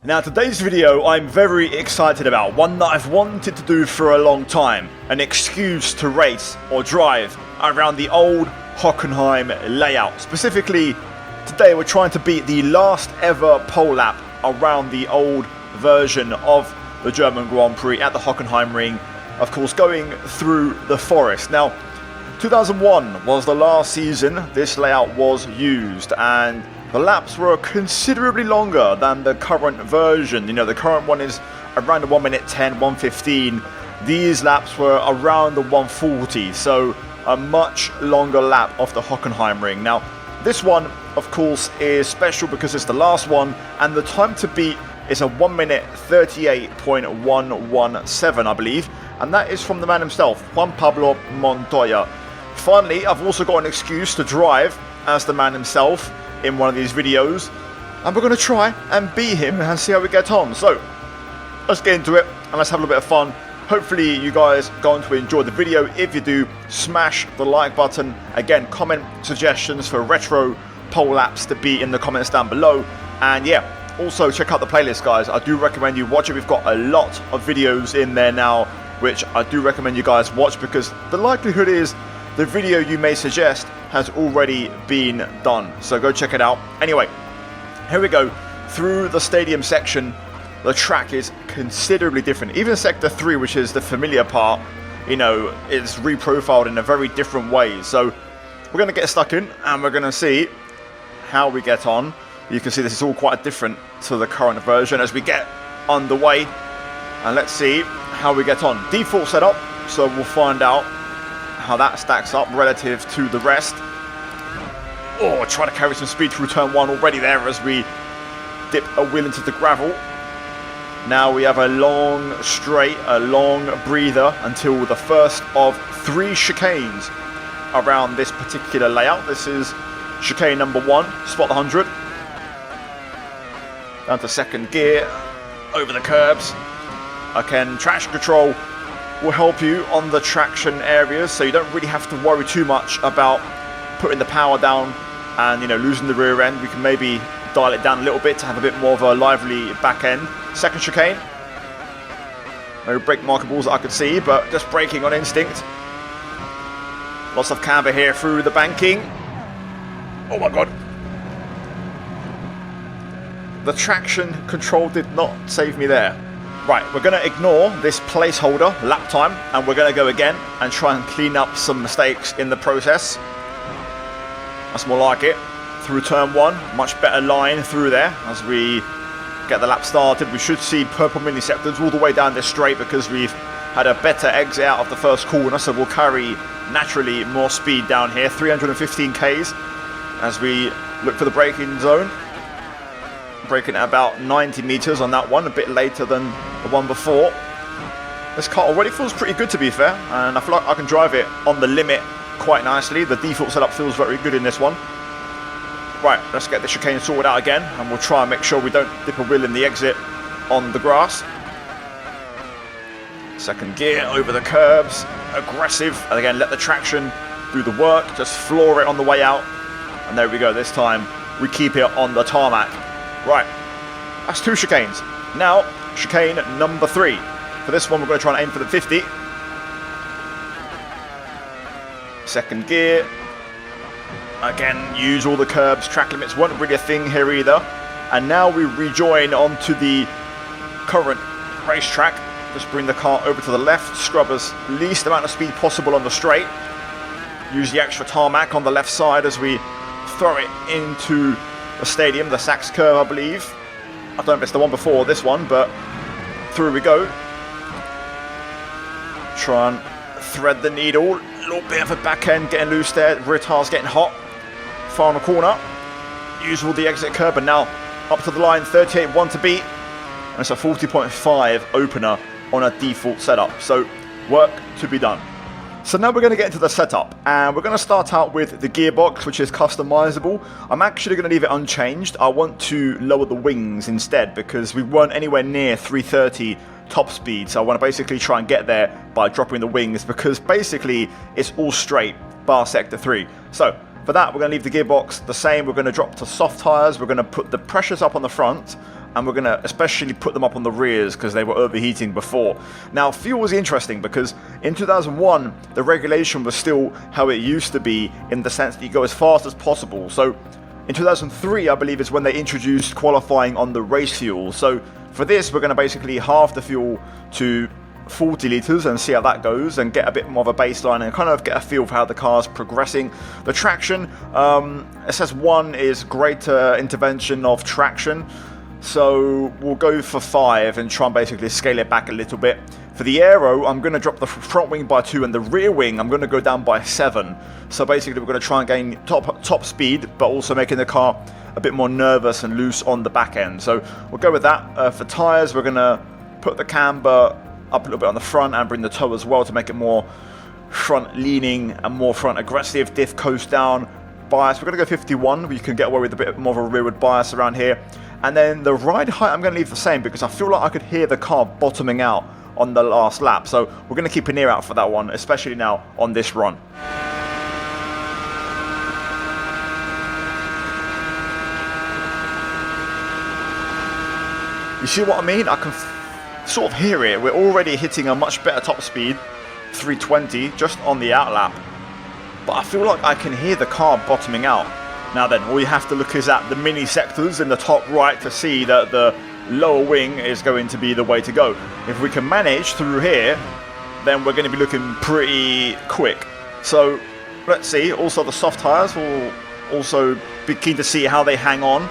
Now today's video I'm very excited about, one that I've wanted to do for a long time, an excuse to race or drive around the old Hockenheim layout. Specifically, today we're trying to beat the last ever pole lap around the old version of the German Grand Prix at the Hockenheim ring, of course going through the forest. Now 2001 was the last season this layout was used, and the laps were considerably longer than the current version. You know, the current one is around the 1 minute 10, 1:15. These laps were around the 1:40, so a much longer lap of the Hockenheim ring. Now, this one, of course, is special because it's the last one, and the time to beat is a 1 minute 38.117, I believe, and that is from the man himself, Juan Pablo Montoya. Finally, I've also got an excuse to drive as the man himself in one of these videos, and we're going to try and beat him and see how we get on. So let's get into it and let's have a little bit of fun. Hopefully you guys are going to enjoy the video. If you do, smash the like button. Again, comment suggestions for retro pole laps to be in the comments down below, and yeah, also check out the playlist, guys. I do recommend you watch it. We've got a lot of videos in there now which I do recommend you guys watch, because the likelihood is the video you may suggest has already been done, so go check it out. Anyway, here we go through the stadium section. The track is considerably different. Even sector 3, which is the familiar part, you know, is reprofiled in a very different way. So we're going to get stuck in and we're going to see how we get on. You can see this is all quite different to the current version as we get underway, and let's see how we get on. Default setup, so we'll find out how that stacks up relative to the rest. Oh, trying to carry some speed through turn 1 already there as we dip a wheel into the gravel. Now we have a long straight, a long breather until the first of 3 chicanes around this particular layout. This is chicane number 1, spot the 100. Down to second gear, over the curbs. Again, traction control will help you on the traction areas, so you don't really have to worry too much about putting the power down and, you know, losing the rear end. We can maybe dial it down a little bit to have a bit more of a lively back end. Second chicane, no brake markables that I could see, but just braking on instinct. Lots of camber here through the banking. Oh my god, the traction control did not save me there. Right, we're going to ignore this placeholder lap time, and we're going to go again and try and clean up some mistakes in the process. That's more like it. Through turn 1, much better line through there as we get the lap started. We should see purple mini sectors all the way down this straight because we've had a better exit out of the first corner, so we'll carry naturally more speed down here. 315 Ks as we look for the braking zone. Braking at about 90 meters on that one, a bit later than the one before. This car already feels pretty good, to be fair, and I feel like I can drive it on the limit quite nicely. The default setup feels very good in this one. Right, let's get the chicane sorted out again, and we'll try and make sure we don't dip a wheel in the exit on the grass. Second gear, over the curbs, aggressive, and again let the traction do the work, just floor it on the way out, and there we go. This time we keep it on the tarmac. Right, that's 2 chicanes. Now, chicane number 3. For this one, we're going to try and aim for the 50. Second gear. Again, use all the curbs. Track limits weren't really a thing here either. And now we rejoin onto the current racetrack. Just bring the car over to the left. Scrub as least amount of speed possible on the straight. Use the extra tarmac on the left side as we throw it into the stadium, the Sachs curve, I believe. I don't know if it's the one before this one, but through we go. Try and thread the needle. A little bit of a back end getting loose there. Rear tire's getting hot. Final corner. Use all the exit curb, and now up to the line. 38.1 to beat. And it's a 40.5 opener on a default setup. So work to be done. So now we're going to get into the setup, and we're going to start out with the gearbox, which is customizable. I'm actually going to leave it unchanged. I want to lower the wings instead because we weren't anywhere near 330 top speed, so I want to basically try and get there by dropping the wings, because basically it's all straight bar sector 3. So for that, we're going to leave the gearbox the same. We're going to drop to soft tyres. We're going to put the pressures up on the front, and we're going to especially put them up on the rears because they were overheating before. Now, fuel was interesting because in 2001, the regulation was still how it used to be, in the sense that you go as fast as possible. So in 2003, I believe, is when they introduced qualifying on the race fuel. So for this, we're going to basically halve the fuel to 40 litres and see how that goes, and get a bit more of a baseline and kind of get a feel for how the car's progressing. The traction, it says 1 is greater intervention of traction, so we'll go for 5 and try and basically scale it back a little bit. For the aero, I'm going to drop the front wing by 2 and the rear wing I'm going to go down by 7. So basically we're going to try and gain top speed, but also making the car a bit more nervous and loose on the back end. So we'll go with that. For tyres, we're going to put the camber up a little bit on the front and bring the toe as well to make it more front leaning and more front aggressive. Diff coast down bias, we're going to go 51. We can get away with a bit more of a rearward bias around here. And then the ride height I'm going to leave the same because I feel like I could hear the car bottoming out on the last lap. So we're going to keep an ear out for that one, especially now on this run. You see what I mean? I can sort of hear it. We're already hitting a much better top speed, 320, just on the out lap. But I feel like I can hear the car bottoming out. Now then, all you have to look is at the mini sectors in the top right to see that the lower wing is going to be the way to go. If we can manage through here, then we're going to be looking pretty quick. So let's see. Also, the soft tyres will also be keen to see how they hang on.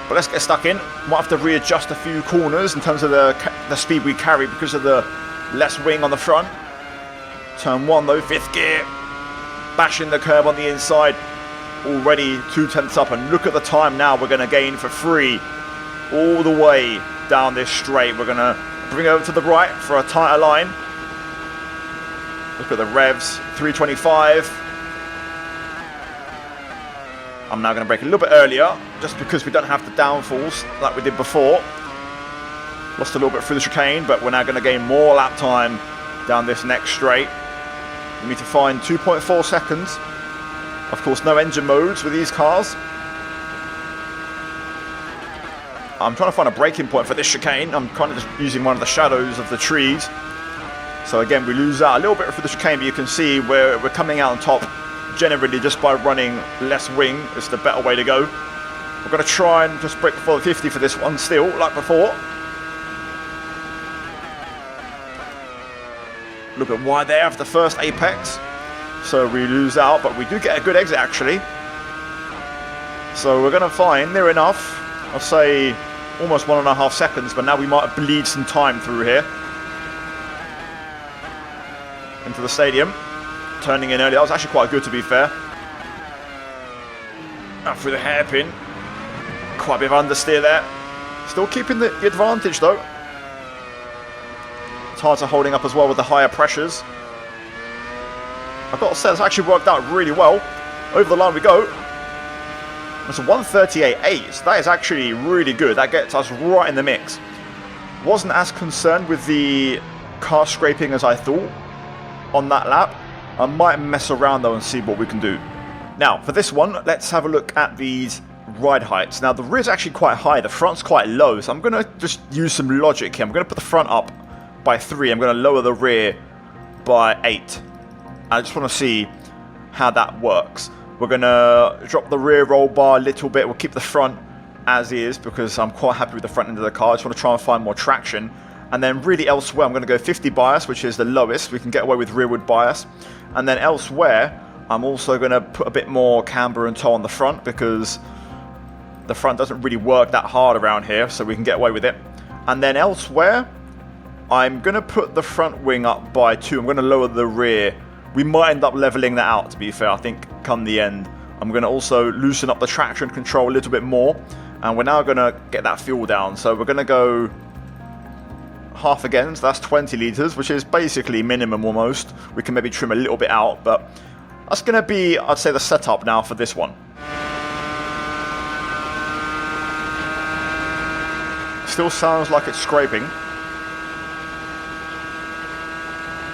But let's get stuck in. Might have to readjust a few corners in terms of the speed we carry because of the less wing on the front. Turn 1 though, 5th gear. Bashing the curb on the inside. Already 2/10 up, and look at the time now we're going to gain for free. All the way down this straight. We're going to bring over to the right for a tighter line. Look at the revs, 325. I'm now going to brake a little bit earlier, just because we don't have the downfalls like we did before. Lost a little bit through the chicane, but we're now going to gain more lap time down this next straight. We need to find 2.4 seconds. Of course, no engine modes with these cars. I'm trying to find a braking point for this chicane. I'm kind of just using one of the shadows of the trees. So again, we lose out a little bit for the chicane, but you can see we're coming out on top. Generally, just by running less wing is the better way to go. We're going to try and just brake before the 50 for this one still, like before. Look at wide there after the first apex. So we lose out, but we do get a good exit actually. So we're going to find near enough, I'll say almost 1.5 seconds, but now we might bleed some time through here. Into the stadium. Turning in early. That was actually quite good, to be fair. Out through the hairpin. Quite a bit of understeer there. Still keeping the advantage though. Tyres are holding up as well with the higher pressures. I've got to say, it's actually worked out really well. Over the line we go. That's a 138.8. So that is actually really good. That gets us right in the mix. Wasn't as concerned with the car scraping as I thought on that lap. I might mess around though and see what we can do. Now, for this one, let's have a look at these ride heights. Now, the rear's actually quite high, the front's quite low, so I'm going to just use some logic here. I'm going to put the front up by 3, I'm going to lower the rear by 8. I just want to see how that works. We're going to drop the rear roll bar a little bit. We'll keep the front as is because I'm quite happy with the front end of the car. I just want to try and find more traction. And then really elsewhere, I'm going to go 50 bias, which is the lowest. We can get away with rearward bias. And then elsewhere, I'm also going to put a bit more camber and toe on the front because the front doesn't really work that hard around here, so we can get away with it. And then elsewhere, I'm going to put the front wing up by 2. I'm going to lower the rear. We might end up leveling that out, to be fair, I think, come the end. I'm going to also loosen up the traction control a little bit more. And we're now going to get that fuel down. So we're going to go half again, so that's 20 litres, which is basically minimum almost. We can maybe trim a little bit out, but that's going to be, I'd say, the setup now for this one. Still sounds like it's scraping.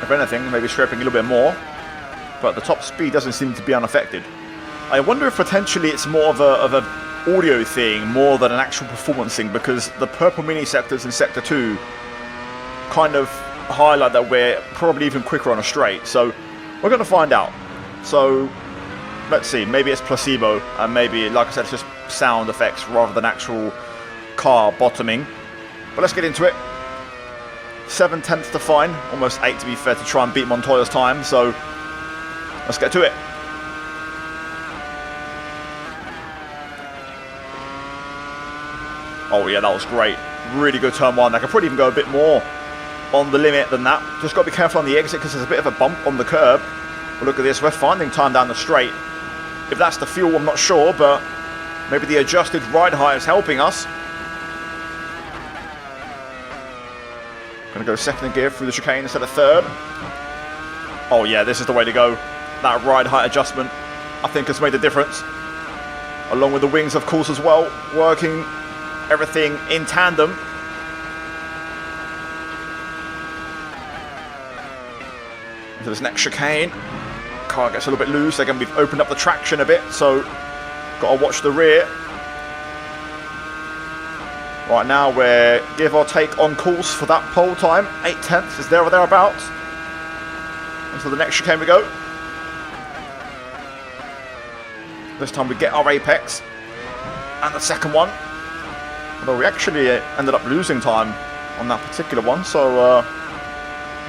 If anything, maybe scraping a little bit more, but the top speed doesn't seem to be unaffected. I wonder if potentially it's more of a audio thing more than an actual performance thing, because the purple mini sectors in Sector 2 kind of highlight that we're probably even quicker on a straight. So we're going to find out. So let's see, maybe it's placebo, and maybe, like I said, it's just sound effects rather than actual car bottoming. But let's get into it. 7/10 to fine, almost 8 to be fair, to try and beat Montoya's time. So let's get to it. Oh yeah, that was great. Really good turn one. I could probably even go a bit more on the limit than that. Just got to be careful on the exit because there's a bit of a bump on the curb. But look at this, we're finding time down the straight. If that's the fuel, I'm not sure, but maybe the adjusted ride height is helping us. Gonna go second gear through the chicane instead of third. Oh yeah, this is the way to go. That ride height adjustment, I think, has made a difference. Along with the wings, of course, as well, working everything in tandem. Into this next chicane. Car gets a little bit loose. Again, we've opened up the traction a bit, so got to watch the rear. Right now, we're give or take on course for that pole time. 8/10 is there or thereabouts. Into the next chicane we go. This time we get our apex. And the second one. Although we actually ended up losing time on that particular one, so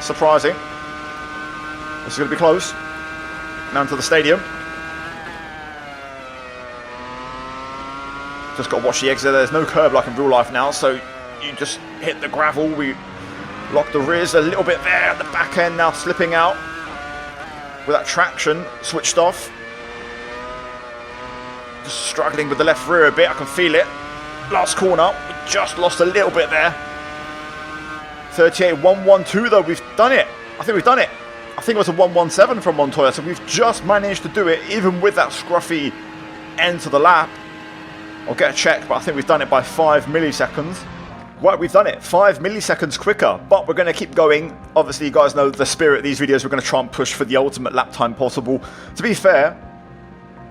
surprising. This is going to be close. Now into the stadium. Just got to watch the exit. There's no curb like in real life now, so you just hit the gravel. We lock the rears a little bit there at the back end, now slipping out with that traction switched off. Just struggling with the left rear a bit, I can feel it. Last corner, we just lost a little bit there. 38.112 though, we've done it. I think we've done it. I think it was a 117 from Montoya, so we've just managed to do it, even with that scruffy end to the lap. I'll get a check, but I think we've done it by 5 milliseconds. Right, we've done it 5 milliseconds quicker, but we're going to keep going. Obviously, you guys know the spirit of these videos. We're going to try and push for the ultimate lap time possible. To be fair,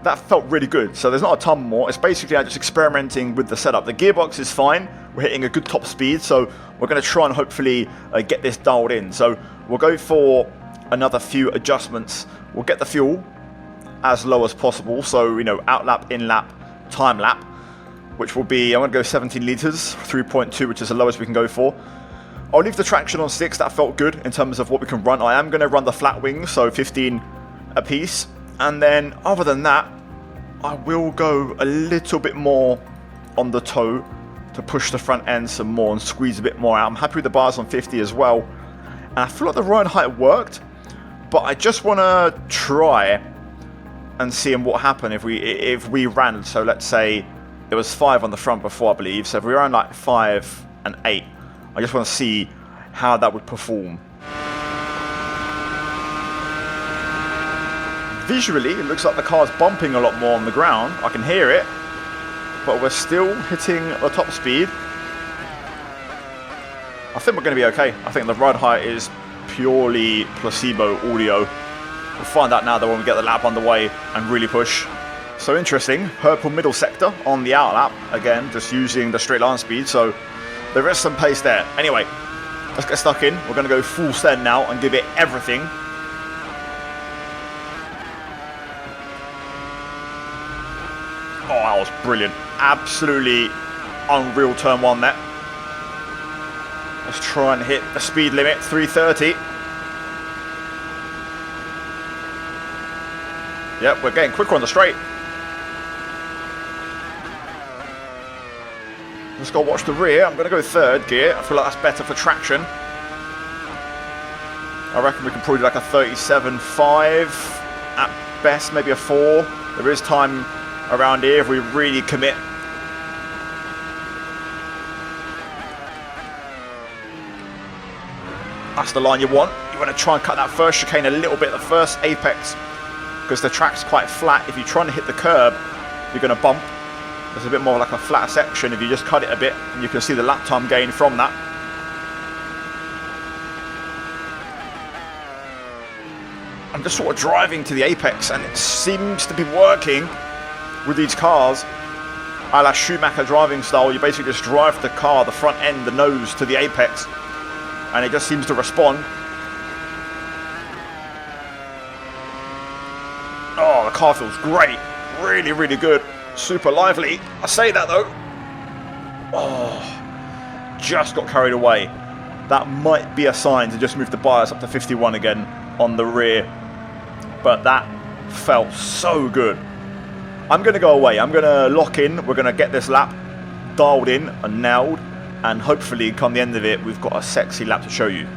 that felt really good, so there's not a ton more. It's basically just experimenting with the setup. The gearbox is fine. We're hitting a good top speed, so we're going to try and hopefully get this dialed in. So we'll go for another few adjustments. We'll get the fuel as low as possible, so, you know, out lap, in lap, time lap, which will be, I'm going to go 17 litres, 3.2, which is the lowest we can go for. I'll leave the traction on 6, that felt good in terms of what we can run. I am going to run the flat wings, so 15 a piece. And then, other than that, I will go a little bit more on the toe to push the front end some more and squeeze a bit more out. I'm happy with the bars on 50 as well. And I feel like the ride height worked, but I just want to try and see what happened if we ran. So let's say there was 5 on the front before, I believe. So if we ran like 5 and 8, I just want to see how that would perform. Visually, it looks like the car's bumping a lot more on the ground. I can hear it, but we're still hitting the top speed. I think we're going to be okay. I think the ride height is purely placebo audio. We'll find out now that when we get the lap underway and really push. So interesting, purple middle sector on the out lap. Again, just using the straight line speed, so there is some pace there. Anyway, let's get stuck in. We're going to go full send now and give it everything. Oh, that was brilliant. Absolutely unreal turn one there. Let's try and hit the speed limit, 330. Yep, we're getting quicker on the straight. Just got to watch the rear. I'm going to go third gear. I feel like that's better for traction. I reckon we can probably do like a 37.5 at best, maybe a 4. There is time around here if we really commit. That's the line you want. You want to try and cut that first chicane a little bit, the first apex, because the track's quite flat. If you're trying to hit the curb, you're going to bump. There's a bit more like a flatter section. If you just cut it a bit, and you can see the lap time gain from that. I'm just sort of driving to the apex, and it seems to be working with these cars. a la Schumacher driving style. You basically just drive the car, the front end, the nose to the apex, and it just seems to respond. Oh, the car feels great. Really, really good. Super lively. I say that though. Oh, just got carried away. That might be a sign to just move the bias up to 51 again on the rear. But that felt so good. I'm going to go away. I'm going to lock in. We're going to get this lap dialed in and nailed. And hopefully, come the end of it, we've got a sexy lap to show you.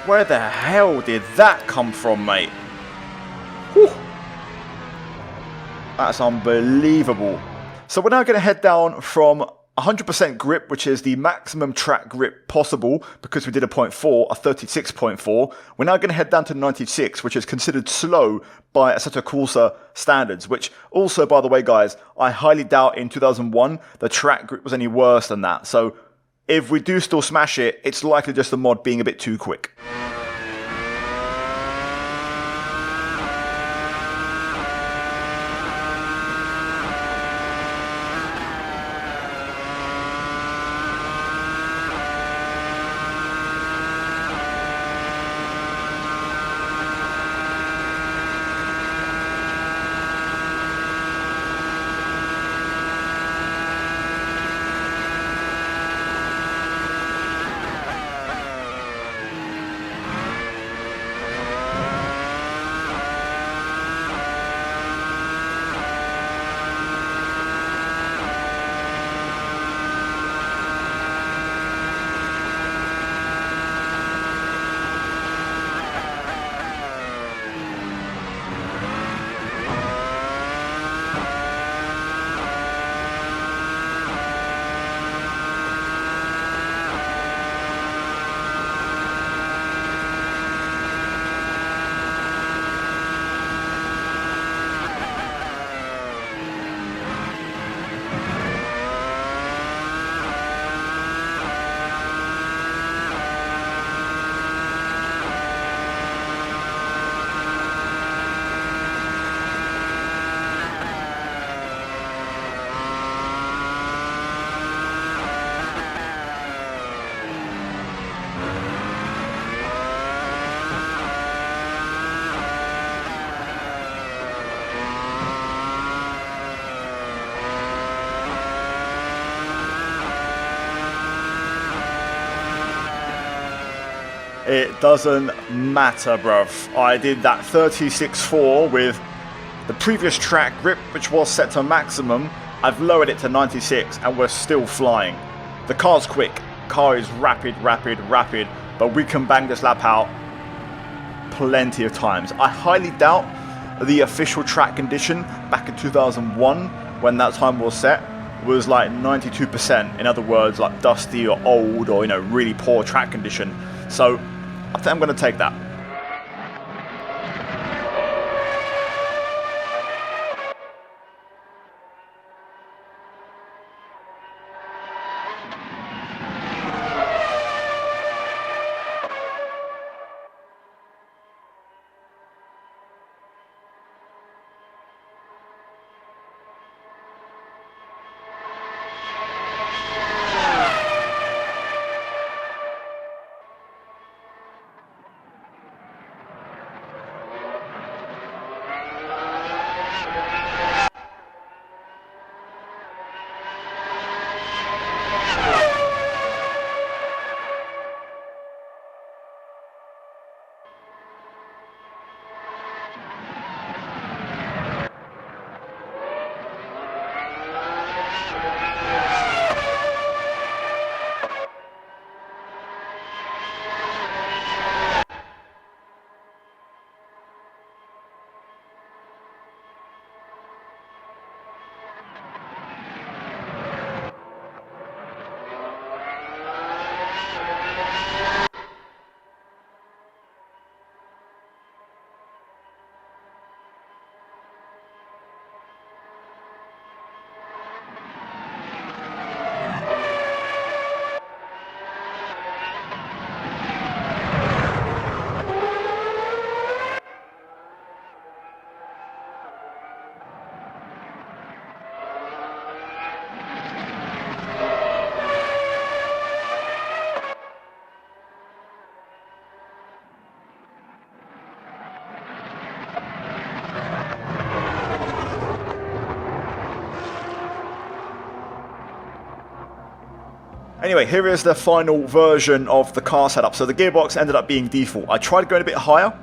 Where the hell did that come from, mate? Whew. That's unbelievable. So we're now going to head down from 100% grip, which is the maximum track grip possible, because we did a 0.4, a 36.4. We're now going to head down to 96, which is considered slow by Assetto Corsa standards, which also, by the way, guys, I highly doubt in 2001 the track grip was any worse than that. So if we do still smash it, it's likely just the mod being a bit too quick. It doesn't matter, bruv. I did that 36.4 with the previous track grip, which was set to maximum. I've lowered it to 96 and we're still flying. The car's quick. Car is rapid, but we can bang this lap out plenty of times. I highly doubt the official track condition back in 2001 when that time was set was like 92%. In other words, like dusty or old or, you know, really poor track condition. So I think I'm going to take that. Anyway, here is the final version of the car setup. So the gearbox ended up being default. I tried going a bit higher,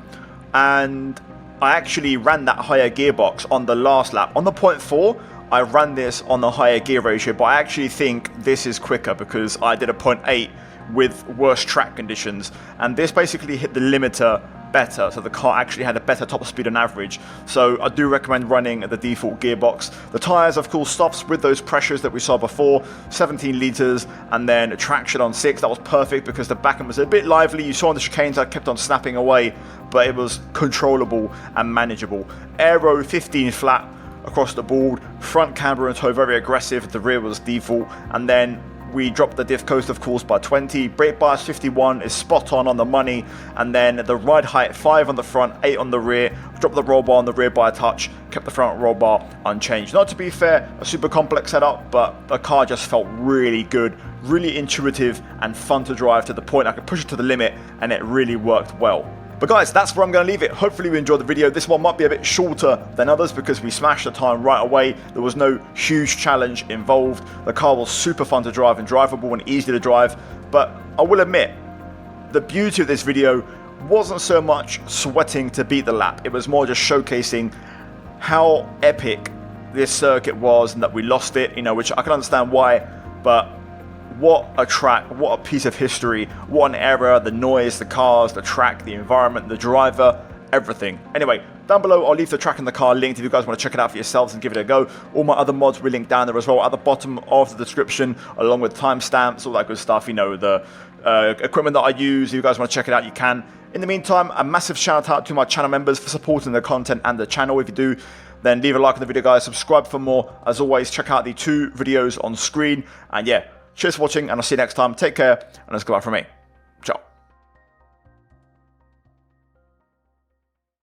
and I actually ran that higher gearbox on the last lap. On the 0.4, I ran this on the higher gear ratio, but I actually think this is quicker because I did a 0.8 with worse track conditions, and this basically hit the limiter better, so the car actually had a better top speed on average. So I do recommend running the default gearbox. The tyres, of course, stuffs with those pressures that we saw before, 17 litres, and then traction on 6. That was perfect because the back end was a bit lively. You saw on the chicanes I kept on snapping away, but it was controllable and manageable. Aero 15 flat across the board, front camber and toe very aggressive, the rear was default, and then we dropped the diff coast, of course, by 20. Brake bias 51 is spot on the money. And then the ride height 5 on the front, 8 on the rear. Dropped the roll bar on the rear by a touch. Kept the front roll bar unchanged. Not to be fair, a super complex setup, but the car just felt really good, really intuitive and fun to drive to the point I could push it to the limit, and it really worked well. But guys, that's where I'm going to leave it. Hopefully you enjoyed the video. This one might be a bit shorter than others because we smashed the time right away. There was no huge challenge involved. The car was super fun to drive and drivable and easy to drive. But I will admit, the beauty of this video wasn't so much sweating to beat the lap. It was more just showcasing how epic this circuit was and that we lost it, you know, which I can understand why, but what a track, what a piece of history, what an era, the noise, the cars, the track, the environment, the driver, everything. Anyway, down below I'll leave the track and the car linked if you guys want to check it out for yourselves and give it a go. All my other mods will link down there as well at the bottom of the description, along with timestamps, all that good stuff, you know, the equipment that I use. If you guys want to check it out, you can. In the meantime, a massive shout out to my channel members for supporting the content and the channel. If you do, then leave a like on the video, guys, subscribe for more. As always, check out the 2 videos on screen, and yeah, cheers for watching, and I'll see you next time. Take care, and let's go out from me.